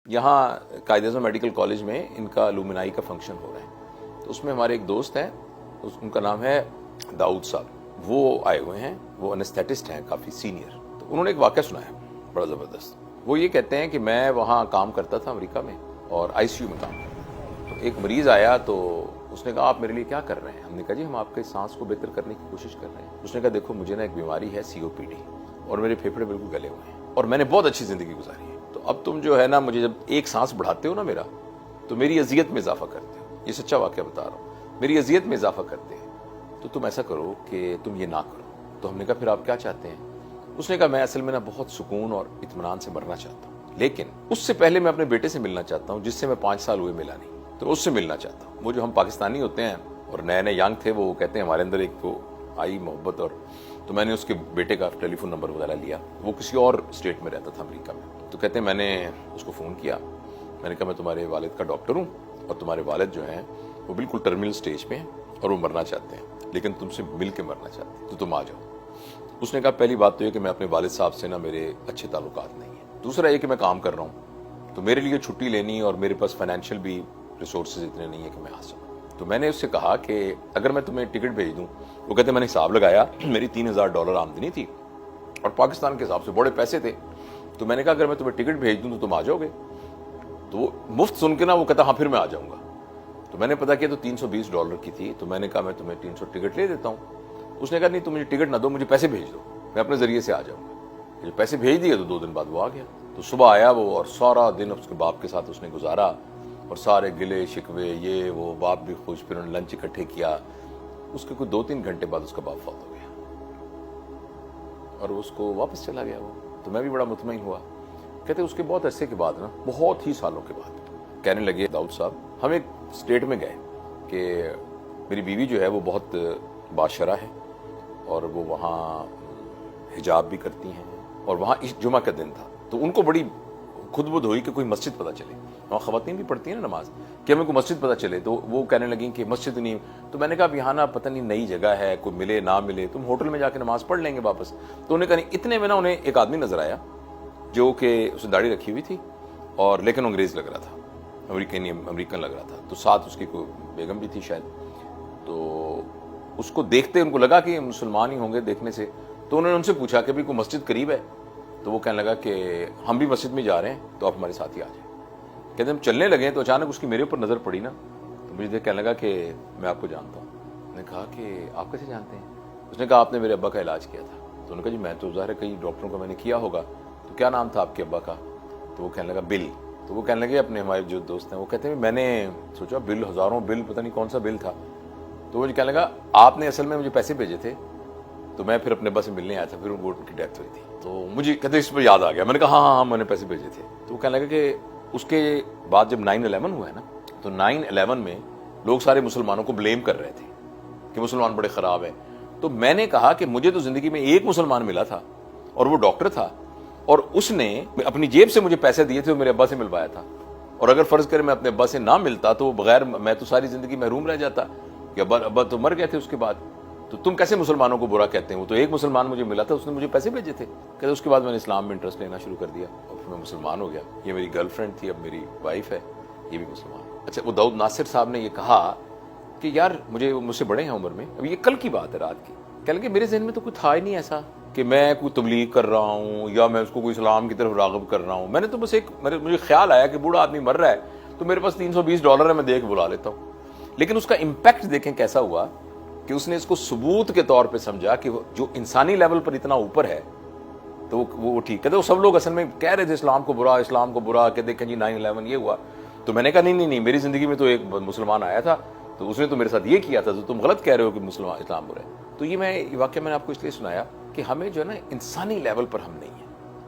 यहाँ कायदे आज़म medical college में इनका अलुमिनाई का फंक्शन हो रहा है, तो उसमें हमारे एक दोस्त हैं, उनका नाम है दाऊद साहब, वो आए हुए हैं, वो एनेस्थेटिस्ट हैं काफ़ी सीनियर। तो उन्होंने एक वाक़या सुनाया बड़ा ज़बरदस्त। वो ये कहते हैं कि मैं वहाँ काम करता था अमेरिका में और आईसीयू में काम करता था। तो एक मरीज़ आया तो उसने कहा आप मेरे लिए क्या कर रहे हैं? हमने कहा जी हम आपके सांस को बेहतर करने की कोशिश कर रहे हैं। उसने कहा देखो मुझे ना एक बीमारी है COPD और मेरे फेफड़े बिल्कुल गले हुए हैं और मैंने बहुत अच्छी ज़िंदगी गुजारी है, तो अब तुम जो है ना मुझे जब एक सांस बढ़ाते हो ना मेरा, तो मेरी अजियत में इजाफा करते हो। ये सच्चा वाक़या बता रहा हूँ, मेरी अजियत में इजाफा करते हैं, तो तुम ऐसा करो कि तुम ये ना करो। तो हमने कहा फिर आप क्या चाहते हैं? उसने कहा मैं असल में ना बहुत सुकून और इत्मीनान से मरना चाहता हूँ, लेकिन उससे पहले मैं अपने बेटे से मिलना चाहता हूँ जिससे मैं 5 साल हुए मिला नहीं, तो उससे मिलना चाहता हूँ। वो जो हम पाकिस्तानी होते हैं और नए नए यंग थे, वो कहते हैं हमारे अंदर एक तो आई मोहब्बत, और तो मैंने उसके बेटे का टेलीफोन नंबर वगैरह लिया। वो किसी और स्टेट में रहता था अमेरिका में। तो कहते हैं मैंने उसको फ़ोन किया, मैंने कहा मैं तुम्हारे वालिद का डॉक्टर हूँ और तुम्हारे वालिद जो हैं वो बिल्कुल टर्मिनल स्टेज पे हैं और वो मरना चाहते हैं, लेकिन तुमसे मिल के मरना चाहते हैं, तो तुम आ जाओ। उसने कहा पहली बात तो ये कि मैं अपने वालिद साहब से ना मेरे अच्छे ताल्लुकात नहीं है, दूसरा ये कि मैं काम कर रहा हूँ, तो मेरे लिए छुट्टी लेनी और मेरे पास फाइनेंशियल भी रिसोर्सेज इतने नहीं है कि मैं आ सकूँ। तो मैंने उससे कहा कि अगर मैं तुम्हें टिकट भेज दूं, वो कहते मैंने हिसाब लगाया, मेरी $3000 आमदनी थी और पाकिस्तान के हिसाब से बड़े पैसे थे, तो मैंने कहा अगर मैं तुम्हें टिकट भेज दूं तो तुम आ जाओगे? तो वो मुफ्त सुन के ना वो कहता हाँ फिर मैं आ जाऊंगा। तो मैंने पता किया तो $320 की थी, तो मैंने कहा मैं तुम्हें 300 टिकट ले देता हूँ। उसने कहा नहीं तुम मुझे टिकट ना दो, मुझे पैसे भेज दो, मैं अपने जरिए से आ जाऊंगा। जो पैसे भेज दिए तो 2 दिन बाद वो आ गया। तो सुबह आया वो और सारा दिन उसके बाप के साथ उसने गुजारा और सारे गिले शिकवे ये वो, बाप भी खुश, फिर उन्होंने लंच इकट्ठे किया। उसके कुछ 2-3 घंटे बाद उसका बाप फौत हो गया और उसको वापस चला गया वो। तो मैं भी बड़ा मुतमईन हुआ। कहते उसके बहुत अरसे के बाद ना, बहुत ही सालों के बाद कहने लगे दाऊद साहब हम एक स्टेट में गए कि मेरी बीवी जो है वो बहुत बाशरा है और वो वहाँ हिजाब भी करती हैं, और वहाँ इस जुमा का दिन था तो उनको बड़ी खुदबुद हुई कि कोई मस्जिद पता चले। वहाँ ख़वातीन भी पढ़ती हैं ना नमाज, कि हमें कोई मस्जिद पता चले। तो वो कहने लगी कि मस्जिद नहीं। तो मैंने कहा अब यहाँ ना पता नहीं नई जगह है, कोई मिले ना मिले, तुम होटल में जाके नमाज पढ़ लेंगे वापस। तो उन्हें कहा नहीं। इतने में ना उन्हें एक आदमी नजर आया जो कि उसने दाढ़ी रखी हुई थी और लेकिन अंग्रेज़ लग रहा था, अमेरिकन लग रहा था। तो साथ उसकी कोई बेगम भी थी शायद। तो उसको देखते उनको लगा कि मुसलमान ही होंगे देखने से। तो उन्होंने उनसे पूछा कि भाई कोई मस्जिद करीब है? तो वो कहने लगा कि हम भी मस्जिद में जा रहे हैं, तो आप हमारे साथ ही आ जाए। कहते हम चलने लगे तो अचानक उसकी मेरे ऊपर नज़र पड़ी ना, तो मुझे देख कहने लगा कि मैं आपको जानता हूँ। मैंने कहा कि आप कैसे जानते हैं? उसने कहा आपने मेरे अब्बा का इलाज किया था। तो उन्होंने कहा जी मैं तो ज़ाहिर है कई डॉक्टरों का मैंने किया होगा, तो क्या नाम था आपके अब्बा का? तो वो कहने लगा बिल। तो वो कहने लगे अपने हमारे जो दोस्त हैं वो कहते हैं मैंने सोचा बिल, हज़ारों बिल, पता नहीं कौन सा बिल था। तो मुझे कहने लगा आपने असल में मुझे पैसे भेजे थे, तो मैं फिर अपने अब्बा से मिलने आया था, फिर वो उनकी डेथ हुई थी। तो मुझे कहते इस पर याद आ गया। मैंने कहा हाँ हाँ मैंने पैसे भेजे थे। तो वो कहने लगा कि उसके बाद जब 9/11 हुआ है ना, तो 9/11 में लोग सारे मुसलमानों को ब्लेम कर रहे थे कि मुसलमान बड़े ख़राब हैं। तो मैंने कहा कि मुझे तो ज़िंदगी में एक मुसलमान मिला था और वो डॉक्टर था, और उसने अपनी जेब से मुझे पैसे दिए थे और मेरे अब्बा से मिलवाया था। और अगर फ़र्ज़ करें मैं अपने अब्बा से ना मिलता तो बगैर मैं तो सारी ज़िंदगी महरूम रह जाता कि अब्बा तो मर गए थे उसके बाद। तो तुम कैसे मुसलमानों को बुरा कहते हैं? वो तो एक मुसलमान मुझे मिला था, उसने मुझे पैसे भेजे थे। कहते उसके बाद मैंने इस्लाम में इंटरेस्ट लेना शुरू कर दिया और फिर मैं मुसलमान हो गया। ये मेरी गर्लफ्रेंड थी, अब मेरी वाइफ है, ये भी मुसलमान। अच्छा, वो दाऊद नासिर साहब ने ये कहा कि यार मुझसे बड़े हैं उम्र में, अब ये कल की बात है रात की। कह लगे मेरे जहन में तो कुछ था ही नहीं ऐसा कि मैं कोई तबलीग कर रहा हूँ या मैं उसको कोई इस्लाम की तरफ राग़िब कर रहा हूँ। मैंने तो बस मुझे ख्याल आया कि बूढ़ा आदमी मर रहा है तो मेरे पास $320 है, मैं देख बुला लेता हूँ। लेकिन उसका इम्पैक्ट देखें कैसा हुआ कि उसने इसको सबूत के तौर पे समझा कि जो इंसानी लेवल पर इतना ऊपर है तो वो ठीक है। तो सब लोग असल में कह रहे थे इस्लाम को बुरा कि देखें जी 9/11 ये हुआ। तो मैंने कहा नहीं मेरी ज़िंदगी में तो एक मुसलमान आया था, तो उसने तो मेरे साथ ये किया था, तो तुम गलत कह रहे हो कि मुसलमान इस्लाम बुरा है। तो ये वाक़या मैंने आपको इसलिए सुनाया कि हमें जो है ना इंसानी लेवल पर हम नहीं है,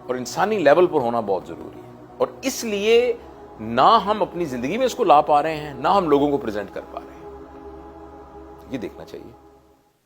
और इंसानी लेवल पर होना बहुत ज़रूरी है। और इसलिए ना हम अपनी ज़िंदगी में इसको ला पा रहे हैं, ना हम लोगों को प्रेजेंट कर पा रहे हैं। ये देखना चाहिए।